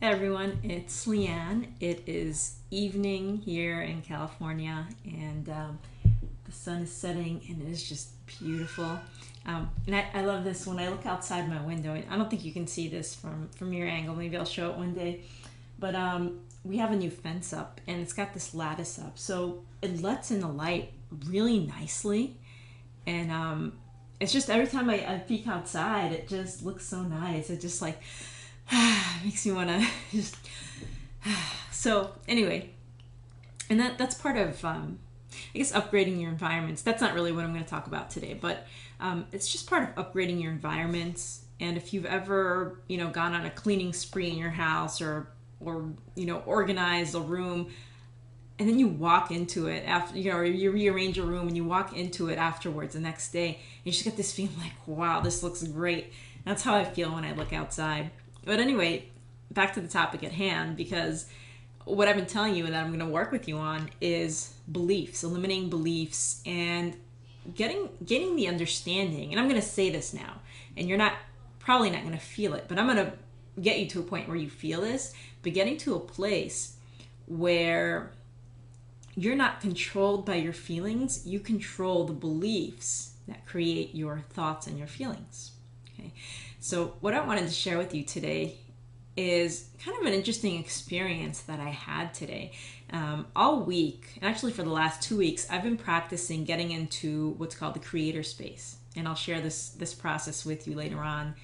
Hey everyone, it's Leanne. It is evening here in California, and the sun is setting, and it is just beautiful. And I love this when I look outside my window. And I don't think you can see this from your angle. Maybe I'll show it one day. But we have a new fence up, and it's got this lattice up, so it lets in the light really nicely. And it's just every time I peek outside, it just looks so nice. It just like makes me want to just. So anyway, and that's part of I guess upgrading your environments. That's not really what I'm going to talk about today, but it's just part of upgrading your environments. And if you've ever gone on a cleaning spree in your house, or organized a room, and then you walk into it after, or you rearrange your room and you walk into it afterwards the next day, and you just get this feeling like, wow, this looks great. That's how I feel when I look outside. But anyway, back to the topic at hand, because what I've been telling you and that I'm going to work with you on is beliefs, eliminating beliefs, and getting the understanding. And I'm going to say this now, and you're not probably not going to feel it, but I'm going to get you to a point where you feel this, but getting to a place where you're not controlled by your feelings, you control the beliefs that create your thoughts and your feelings. Okay, so what I wanted to share with you today is kind of an interesting experience that I had today. All week, and actually for the last 2 weeks, I've been practicing getting into what's called the creator space. And I'll share this process with you later on,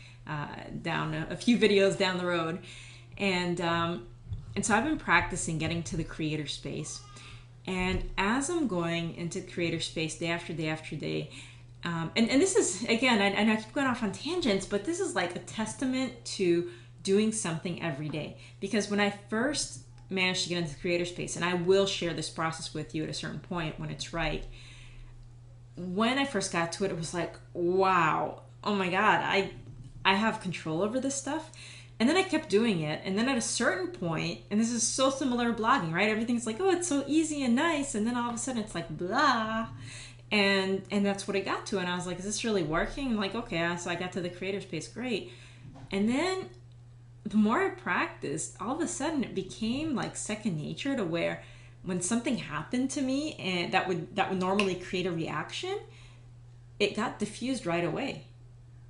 down a few videos down the road. And so I've been practicing getting to the creator space. And as I'm going into creator space day after day after day, and this is, again, I keep going off on tangents, but this is like a testament to doing something every day. Because when I first managed to get into the creator space, and I will share this process with you at a certain point when it's right, when I first got to it, it was like, wow, oh my God, I have control over this stuff. And then I kept doing it. And then at a certain point, and this is so similar to blogging, right? Everything's like, oh, it's so easy and nice. And then all of a sudden it's like, blah. And that's what I got to. And I was like, is this really working? And like, okay, so I got to the creator space, great. And then the more I practiced, all of a sudden it became like second nature, to where when something happened to me and that would normally create a reaction, it got diffused right away,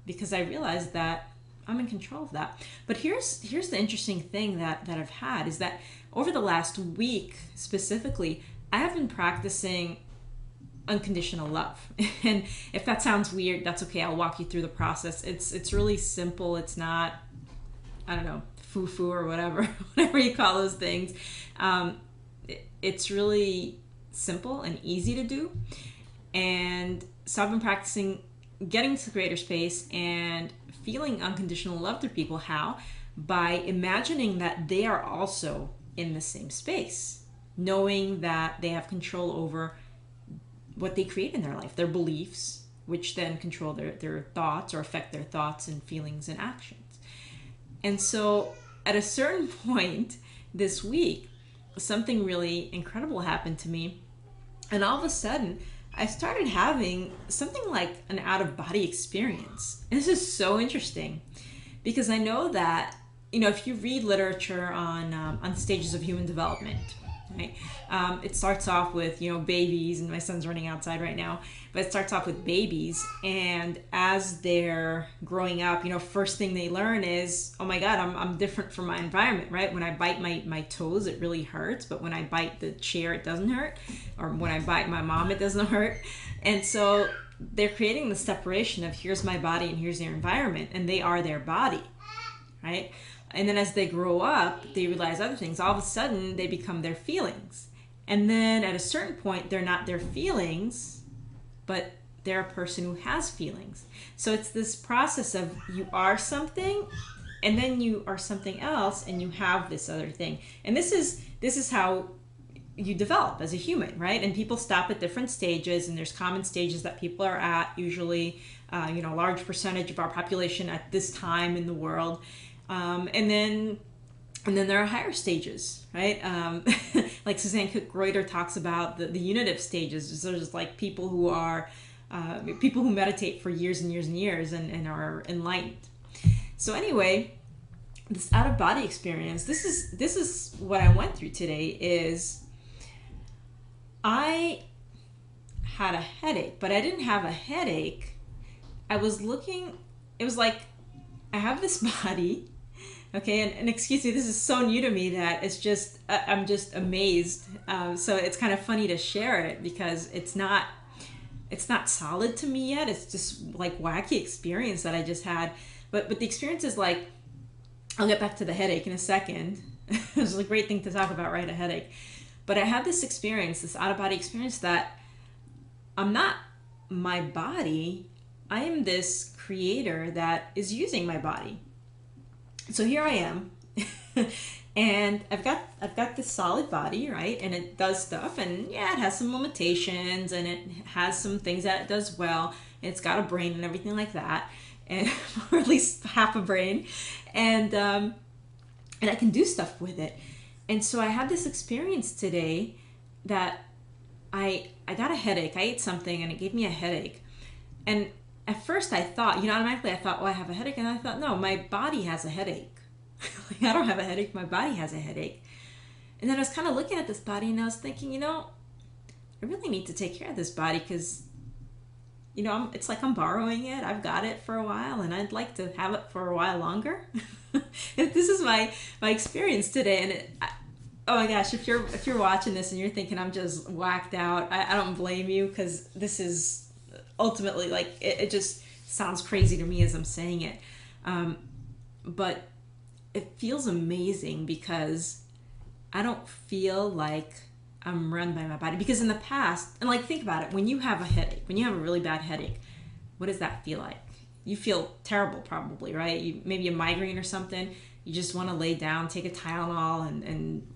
because I realized that I'm in control of that. But here's the interesting thing that I've had is that over the last week specifically, I have been practicing unconditional love. And if that sounds weird, that's okay. I'll walk you through the process. It's really simple. It's not, I don't know, foo-foo or whatever, whatever you call those things. It's really simple and easy to do. And so I've been practicing getting to the creator space and feeling unconditional love through people. How? By imagining that they are also in the same space, knowing that they have control over what they create in their life, their beliefs, which then control their thoughts or affect their thoughts and feelings and actions. And so at a certain point this week, something really incredible happened to me. And all of a sudden, I started having something like an out-of-body experience. And this is so interesting, because I know that, if you read literature on stages of human development, right? It starts off with, babies, and my son's running outside right now, but it starts off with babies, and as they're growing up, first thing they learn is, oh my God, I'm different from my environment, right? When I bite my toes, it really hurts, but when I bite the chair, it doesn't hurt, or when I bite my mom, it doesn't hurt. And so they're creating the separation of, here's my body and here's their environment, and they are their body, right? And then as they grow up, they realize other things. All of a sudden, they become their feelings. And then at a certain point, they're not their feelings, but they're a person who has feelings. So it's this process of, you are something, and then you are something else, and you have this other thing. And this is how you develop as a human, right? And people stop at different stages, and there's common stages that people are at, usually, a large percentage of our population at this time in the world. And then there are higher stages, right? Like Suzanne Cook-Reuter talks about the unitive stages. So there's like people who are people who meditate for years and years and years and are enlightened. So anyway, this out of body experience, this is what I went through today. Is I had a headache, but I didn't have a headache. I was looking, it was like I have this body, okay, and excuse me, this is so new to me that it's just, I'm just amazed. So it's kind of funny to share it because it's not solid to me yet. It's just like wacky experience that I just had. But the experience is like, I'll get back to the headache in a second. It's a great thing to talk about, right? A headache. But I had this experience, this out of body experience, that I'm not my body. I am this creator that is using my body. So here I am. And I've got this solid body, right? And it does stuff, and yeah, it has some limitations, and it has some things that it does well. It's got a brain and everything like that, and or at least half a brain, and I can do stuff with it. And so I had this experience today that I got a headache. I ate something and it gave me a headache, and at first I thought, automatically I thought, well, I have a headache, and I thought, no, my body has a headache. Like, I don't have a headache, my body has a headache. And then I was kind of looking at this body and I was thinking, I really need to take care of this body because, it's like I'm borrowing it. I've got it for a while and I'd like to have it for a while longer. This is my experience today. And oh my gosh, if you're watching this and you're thinking I'm just whacked out, I don't blame you, because this is ultimately, like, it just sounds crazy to me as I'm saying it. But it feels amazing because I don't feel like I'm run by my body. Because in the past, and like, think about it, when you have a headache, when you have a really bad headache, what does that feel like? You feel terrible, probably, right? Maybe a migraine or something. You just want to lay down, take a Tylenol, and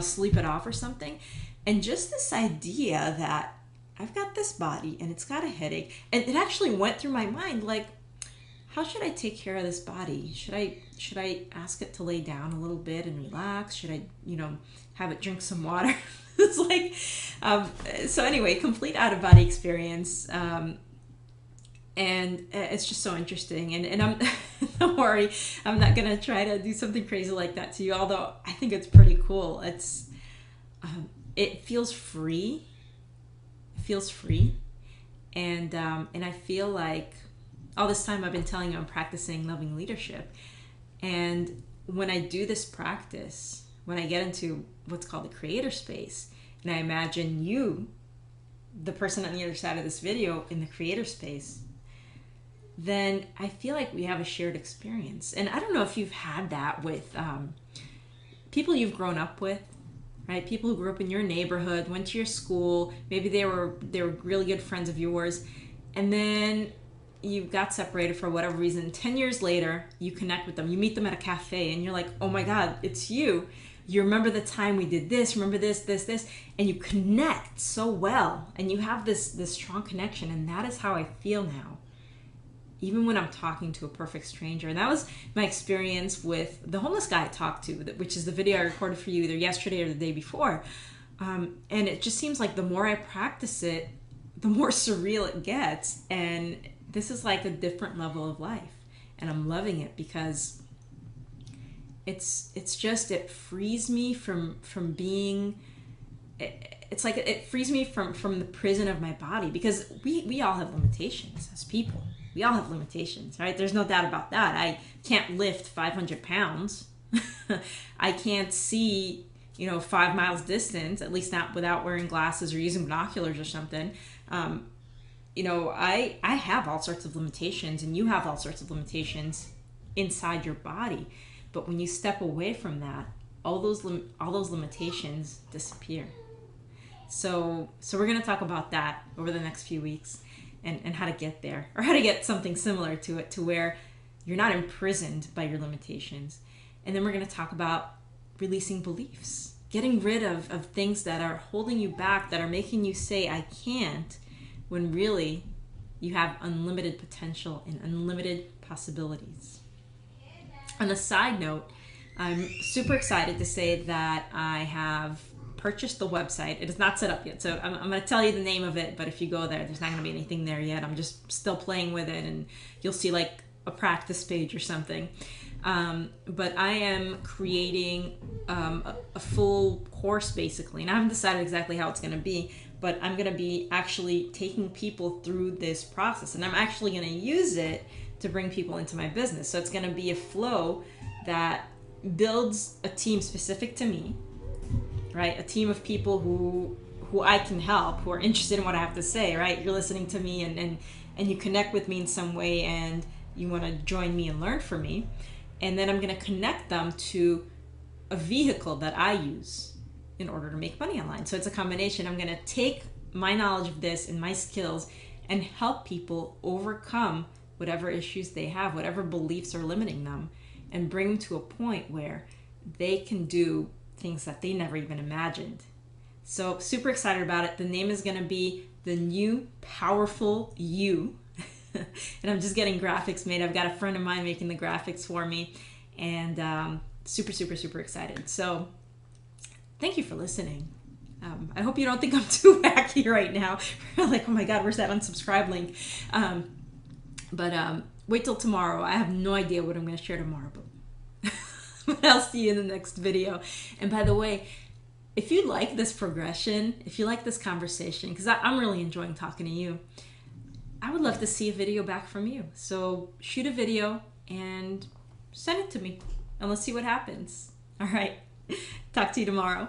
sleep it off or something. And just this idea that I've got this body and it's got a headache, and it actually went through my mind, like, how should I take care of this body? Should I ask it to lay down a little bit and relax? Should I, have it drink some water? It's like, so anyway, complete out of body experience. And it's just so interesting. And I'm, don't worry, I'm not going to try to do something crazy like that to you, although I think it's pretty cool. It feels free. It feels free. And I feel like, all this time I've been telling you I'm practicing loving leadership. And when I do this practice, when I get into what's called the creator space, and I imagine you, the person on the other side of this video, in the creator space, then I feel like we have a shared experience. And I don't know if you've had that with people you've grown up with, right? People who grew up in your neighborhood, went to your school, maybe they were really good friends of yours, and then you got separated for whatever reason. 10 years later, you connect with them. You meet them at a cafe and you're like, oh my God, it's you. You remember the time we did this, remember this, and you connect so well. And you have this strong connection. And that is how I feel now, even when I'm talking to a perfect stranger. And that was my experience with the homeless guy I talked to, which is the video I recorded for you either yesterday or the day before. And it just seems like the more I practice it, the more surreal it gets. And this is like a different level of life, and I'm loving it because it's just, it frees me from being, it's like it frees me from the prison of my body, because we all have limitations as people. We all have limitations, right? There's no doubt about that. I can't lift 500 pounds. I can't see 5 miles distance, at least not without wearing glasses or using binoculars or something. I have all sorts of limitations, and you have all sorts of limitations inside your body. But when you step away from that, all those limitations disappear. So we're going to talk about that over the next few weeks, and how to get there, or how to get something similar to it, to where you're not imprisoned by your limitations. And then we're going to talk about releasing beliefs, getting rid of things that are holding you back, that are making you say, I can't, when really you have unlimited potential and unlimited possibilities. On a side note, I'm super excited to say that I have purchased the website. It is not set up yet, so I'm going to tell you the name of it, but if you go there, there's not going to be anything there yet. I'm just still playing with it, and you'll see like a practice page or something. But I am creating a full course basically, and I haven't decided exactly how it's going to be, but I'm going to be actually taking people through this process, and I'm actually going to use it to bring people into my business. So it's going to be a flow that builds a team specific to me, right? A team of people who I can help, who are interested in what I have to say, right? You're listening to me and you connect with me in some way and you want to join me and learn from me. And then I'm going to connect them to a vehicle that I use in order to make money online. So it's a combination. I'm going to take my knowledge of this and my skills and help people overcome whatever issues they have, whatever beliefs are limiting them, and bring them to a point where they can do things that they never even imagined. So super excited about it. The name is going to be The New Powerful You. And I'm just getting graphics made. I've got a friend of mine making the graphics for me, and super, super, super excited. So thank you for listening. I hope you don't think I'm too wacky right now. Like, oh my God, where's that unsubscribe link? But wait till tomorrow. I have no idea what I'm going to share tomorrow, but I'll see you in the next video. And by the way, if you like this progression, if you like this conversation, because I'm really enjoying talking to you, I would love to see a video back from you. So shoot a video and send it to me, and let's see what happens. All right. Talk to you tomorrow.